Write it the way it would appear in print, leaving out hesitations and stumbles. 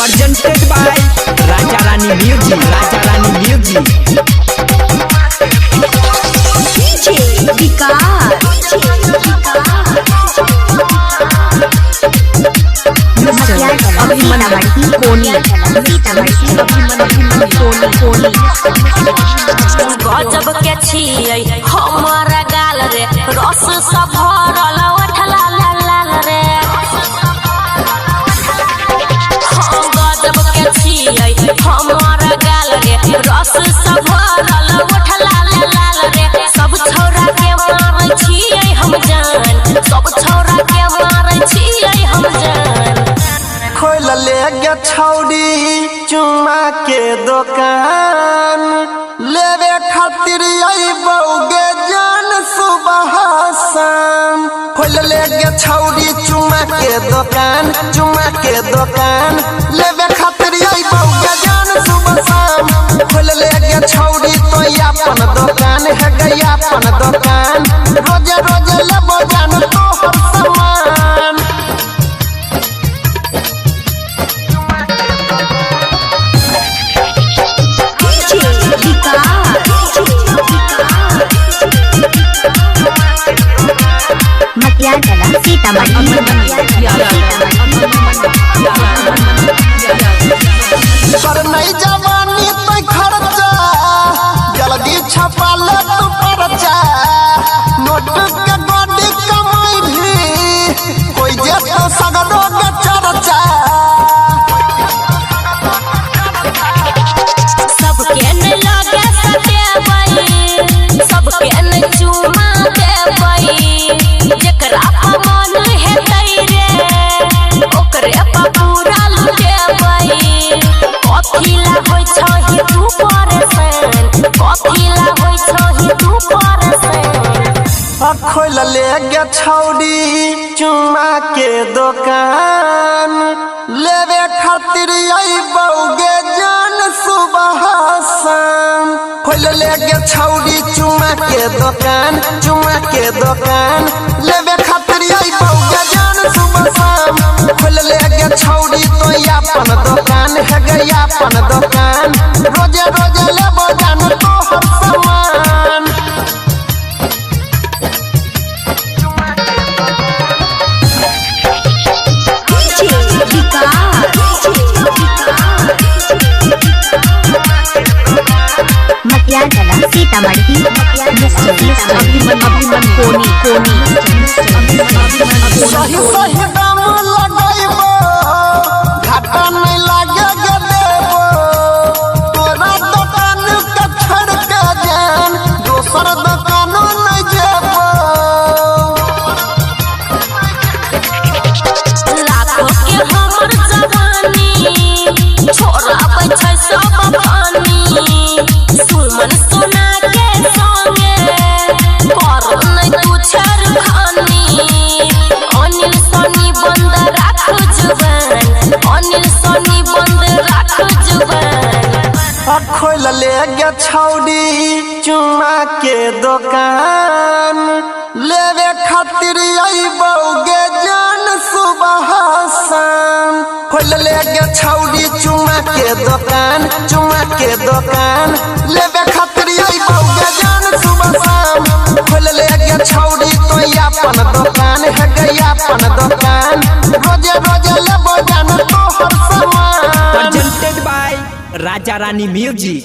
presented by Raja Rani Music. Raja Rani Music. DJ Vikas. गजब के छियै हमर गाल रे रस सब भरल उठला लाल रे। गजब के छियै हमर गाल रे रस सब भरल उठला लाल रे। सब छौरा के मारै छियै हम जान, सब छौरा के मारै छियै हम जान। खोल ले गे छौड़ी चुम्मा के दुकान, लेवे खातिर बउगे जान सुबह शाम। खोल ले गे छौड़ी चुम्मा के दुकान, चुम्मा के दुकान, लेवे खातिर बउगे जान सुबह शाम। खोल ले गे छौड़ी तो अपन दुकान है गया अपन दुकान, रोजे रोजे लेबो जान तोहर सामान। पर नहीं जवानी तो खर्चा, जल्दी छपा ले तू परचा। नोट के गोडी कमाई भी कोई जेतो सगरो के चर्चा। सबके न लगे सतेबई, सबके न चुमा देबई। जेकरा मन हेतै रे ओकरे पर पूरा लुटेबई। कथिला होय छही तू परेशान, कथिला होय छही तू परेशान। खोल ले गे छौड़ी चुम्मा के दुकान, लेवे खातिर बउगे जान सुबह शाम। खोल ले गे छौड़ी चुम्मा के दुकान, चुम्मा के दुकान, लेवे खातिर बउगे जान सुबह शाम। खोल ले गे छौड़ी तो अपन दुकान है गया अपन दुकान, रोजे रोजे लेबो जान तोहर सामान। सीतामढ़ी सही सही दाम लगैबो, घाटा नहीं लागे गे देबो। तोरा दुकान के छोड़ के जान दोसर दुकान नहीं जेबो। लाखों के हमर जवानी छोड़ाबै छै सब पानी। सुमन सोना के संगे कर नहीं तू छेड़खानी। अनिल सनी बंद राख जुबान, अनिल सनी बंद राख जुबान। खोल ले गे छौड़ी चुम्मा के दुकान, लेवे खातिर बउगे जान सुबह शाम। खोल ले गे छौड़ी चुम्मा के दुकान, चुम्मा के दुकान, लेवे खातिर बउगे जान सुबह शाम। खोल ले गे छौड़ी तो अपन दुकान है गया अपन दुकान, रोजे रोजे लेबो जान तोहर सामान। Presented by Raja Rani Music.